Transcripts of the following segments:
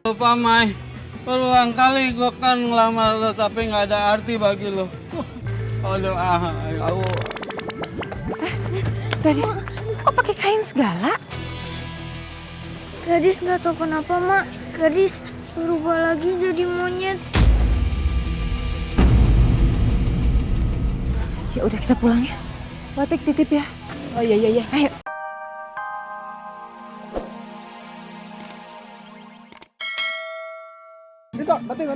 Lupa, Mai. Berulang kali gue kan ngelamar lo, tapi nggak ada arti bagi lo. Aduh, aku. Gadis, kok pakai kain segala? Gadis nggak tahu kenapa, Mak. Gadis berubah lagi jadi monyet. Ya udah kita pulang ya. Watik titip ya. Oh iya. Ayo.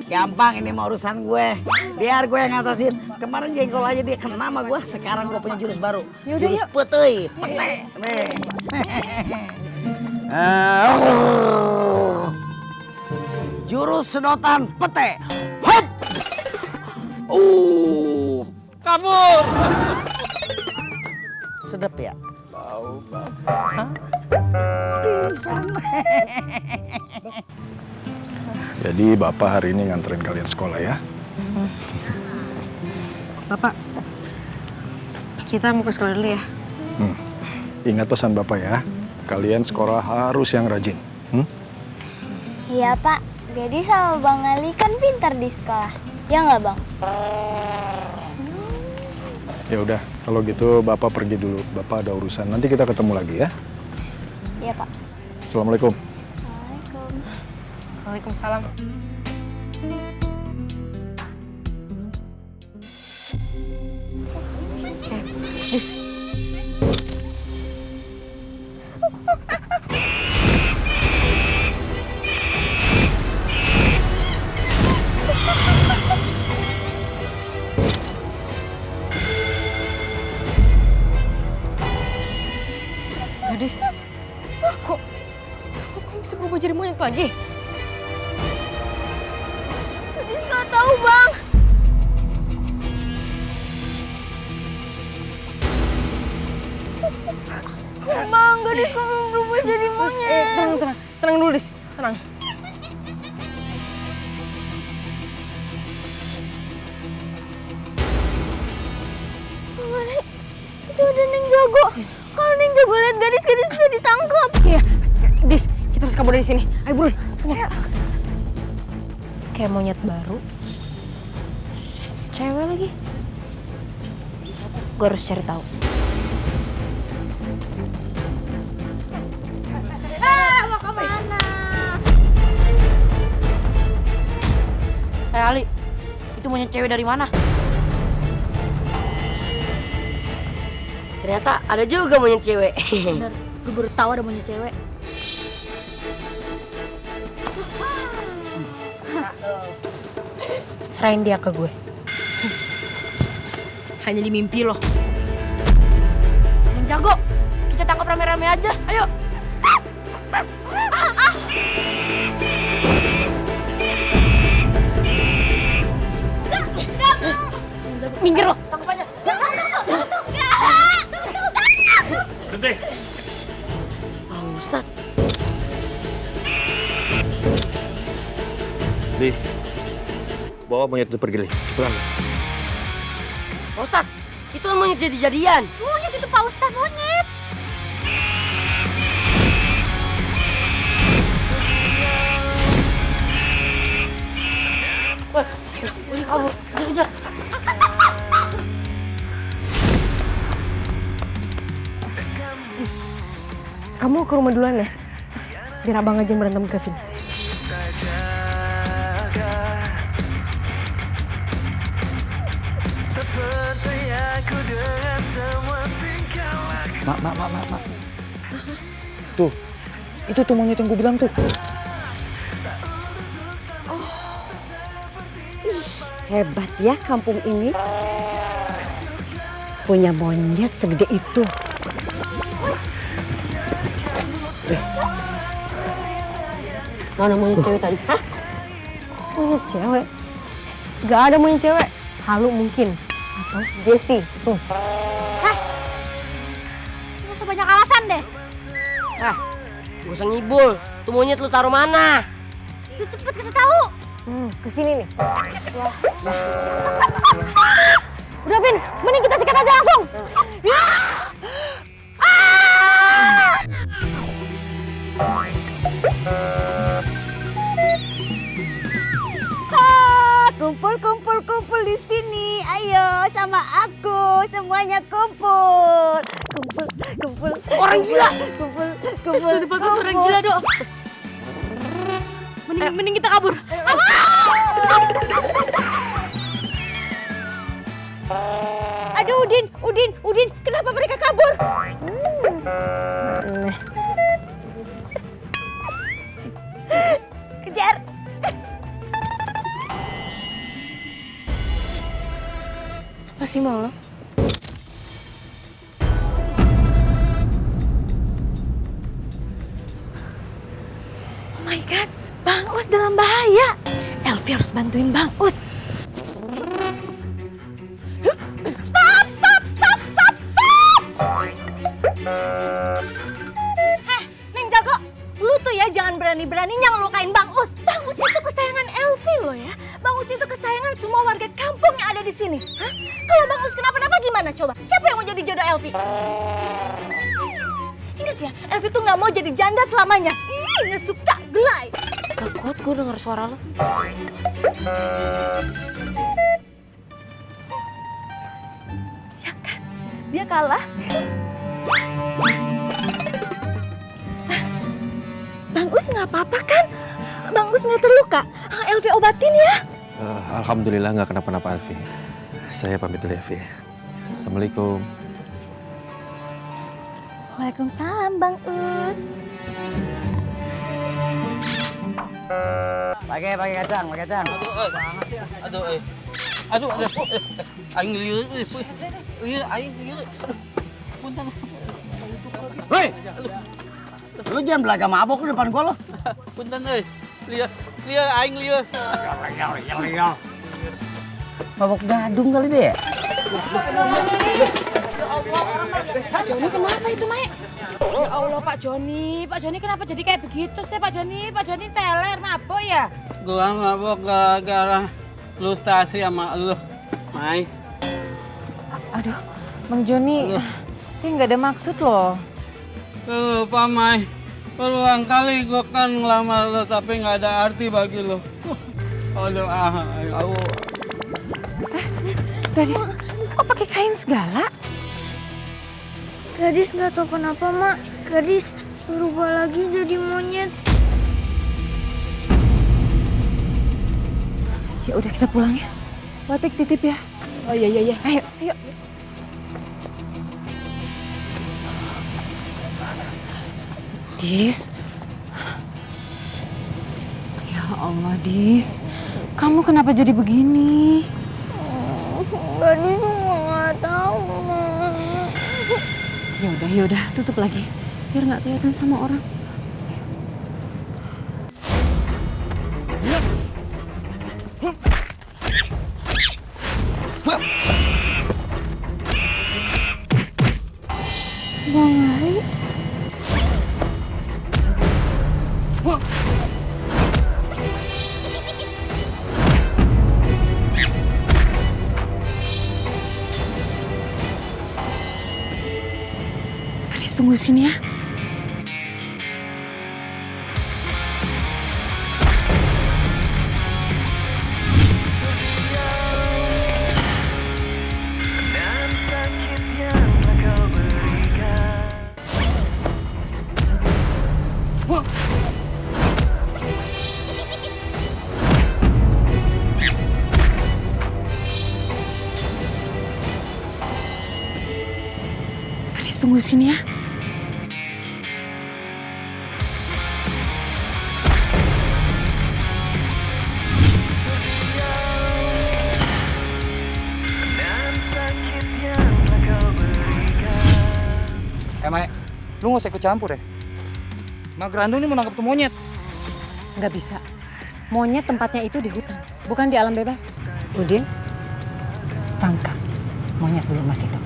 Gampang ini mah urusan gue. Biar gue yang ngatasin. Kemarin jengkol aja dia kena sama gue. Sekarang gue punya jurus baru. Yaudah, Jurus yuk. putih, pete. Nih. Jurus sedotan pete. Hop. Kabur! Sedap ya? Bau, Pak. Pisan. Jadi Bapak hari ini nganterin kalian sekolah ya? Bapak, kita mau ke sekolah dulu ya. Ingat pesan Bapak ya, kalian sekolah harus yang rajin. Iya, Pak. Gadis sama Bang Ali kan pintar di sekolah. Ya nggak, Bang? Ya udah, kalau gitu Bapak pergi dulu. Bapak ada urusan. Nanti kita ketemu lagi ya. Iya, Pak. Assalamualaikum. Assalamualaikum. Waalaikumsalam. Gadis, kok bisa berubah jadi monyet lagi? Gadis nggak tahu, Bang. Bang, gadis kamu berubah jadi monyet. Tenang dulu, Dis. Tenang. Itu ada Neng Jago. Kalau Neng Jago lihat gadis bisa ditangkap. Iya, Dis, kita harus kabur dari sini. Ayo buruan. Ayo. Kayak monyet baru. Cewek lagi. Gue harus cari tahu. Mau kemana? Ali, itu monyet cewek dari mana? Ternyata ada juga monyet cewek. Bener, gue baru tahu ada monyet cewek. Serahin dia ke gue. Hanya di mimpi loh. Neng Jago, kita tangkap rame-rame aja. Ayo. Minggir loh, tangkap aja. Sedih. Bang Ustadz, Li, bawa monyet itu pergi, Li. Pulang. Pak Ustadz, itu kan monyet jadi-jadian. Monyet itu Pak Ustadz, monyet. Wah, udah kabur, kejar-kejar. Kamu ke rumah duluan ya. Biar abang aja yang berantem Kevin. Mak. Tuh, itu tuh monyet yang gue bilang tuh. Hebat ya kampung ini. Punya monyet segede itu. Mana monyet cewek tadi? Hah? Monyet cewek? Gak ada monyet cewek. Halu mungkin. Atau Jessie. Tuh. Nggak usah banyak alasan deh. Gak usah ngibul. Tuh monyet lu taruh mana? Lu cepet kasih tahu. Kesini nih. Udah, Vin. Mending kita sikat aja langsung. semuanya kumpul. Kumpul. Orang gila. Kumpul. Sudah bagus orang gila, Dok. Mending kita kabur. Aduh, Udin, kenapa mereka kabur? Kejar. Masih mau lo? Oh my God, Bang Us dalam bahaya. Elvi harus bantuin Bang Us. Neng Jago, lu tuh ya jangan berani-beraninya ngelukain Bang Us. Bang Us itu kesayangan Elvi lo ya. Bang Us itu kesayangan semua warga kampung yang ada di sini. Hah? Kalau Bang Us kenapa-napa gimana coba? Siapa yang mau jadi jodoh Elvi? Ingat ya, Elvi tuh nggak mau jadi janda selamanya. Ih, nggak suka, gelai. Gak kuat gue denger suara lo. Ya kan, dia kalah. Bang Us nggak apa-apa kan? Bang Us nggak terluka? Elvi obatin ya. Alhamdulillah nggak kenapa-napa, Alfi. Saya pamit dulu, Alfi. Assalamualaikum. Waalaikumsalam Bang Us. Pakai kacang. Aduh, aing lieur, aing lieur. Punten. Woi, lu jangan belaga mabok lu depan gua lo. Punten euy. Lieur aing lieur. Mabok gadung kali deh ya? Pak Joni kenapa itu, Mai? Ya Allah, Pak Joni kenapa jadi kayak begitu sih, Pak Joni? Pak Joni teler, mabuk ya? Gua mabok gara-gara frustasi sama lu, Mai. Aduh, Bang Joni, saya nggak ada maksud loh. Lu lupa, Mai. Berulang kali gua kan ngelamar lu tapi nggak ada arti bagi lu. Aduh, aku. Gadis, kok pakai kain segala? Gadis nggak tahu kenapa, Mak. Gadis berubah lagi jadi monyet. Ya udah kita pulang ya. Watik titip ya. Oh iya. Ayo. Dis. Ya Allah, Dis. Kamu kenapa jadi begini? Gadis juga nggak tahu, Mak. Ya udah, tutup lagi. Biar nggak kelihatan sama orang. Bang Lai. Gadis tunggu sini ya. Gadis tunggu sini ya. Mai, lu gak usah ikut campur ya. Mak Grandung ini mau nangkep tuh monyet. Nggak bisa. Monyet tempatnya itu di hutan, bukan di alam bebas. Udin, tangkap monyet dulu mas itu.